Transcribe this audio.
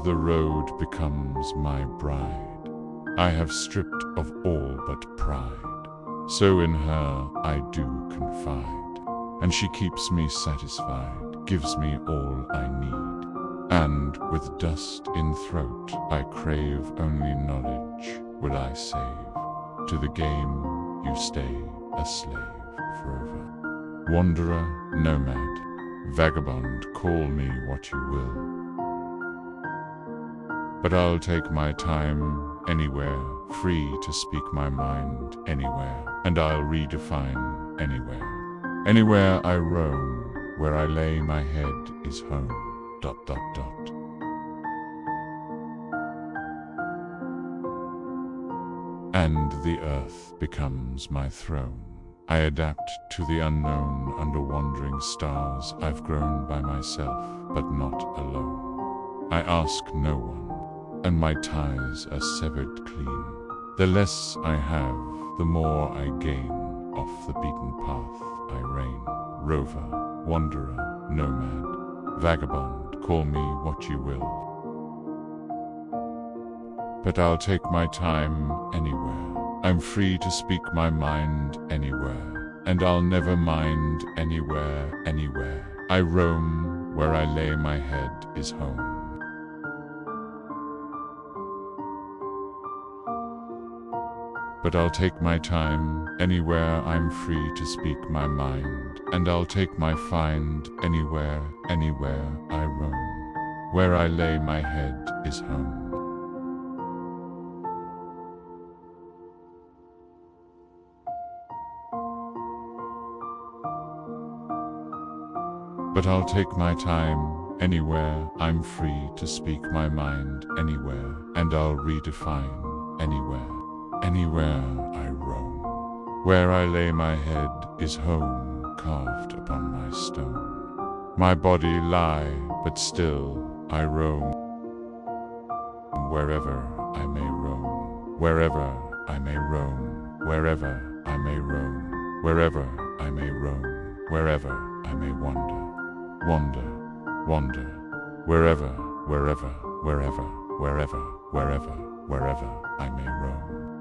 the road becomes my bride. I have stripped of all but pride, so in her I do confide, and she keeps me satisfied, gives me all I need. And with dust in throat, I crave only knowledge will I save. To the game you stay a slave forever. Wanderer, nomad, vagabond, call me what you will, but I'll take my time anywhere, free to speak my mind anywhere, and I'll redefine anywhere. Anywhere I roam, where I lay my head is home. ... And the earth becomes my throne. I adapt to the unknown under wandering stars. I've grown by myself, but not alone. I ask no one, and my ties are severed clean. The less I have, the more I gain. Off the beaten path I reign. Rover, wanderer, nomad, vagabond, call me what you will, but I'll take my time anywhere. I'm free to speak my mind anywhere, and I'll never mind anywhere, anywhere. I roam, where I lay my head is home. But I'll take my time anywhere. I'm free to speak my mind, and I'll take my find anywhere, anywhere I roam. Where I lay my head is home. But I'll take my time anywhere. I'm free to speak my mind anywhere, and I'll redefine anywhere, anywhere I roam. Where I lay my head is home, carved upon my stone. My body lie, but still I roam. Wherever I may roam, wherever I may roam, wherever I may roam, wherever I may roam, wherever I may wander. Wander, wander, wherever, wherever, wherever, wherever, wherever, wherever I may roam.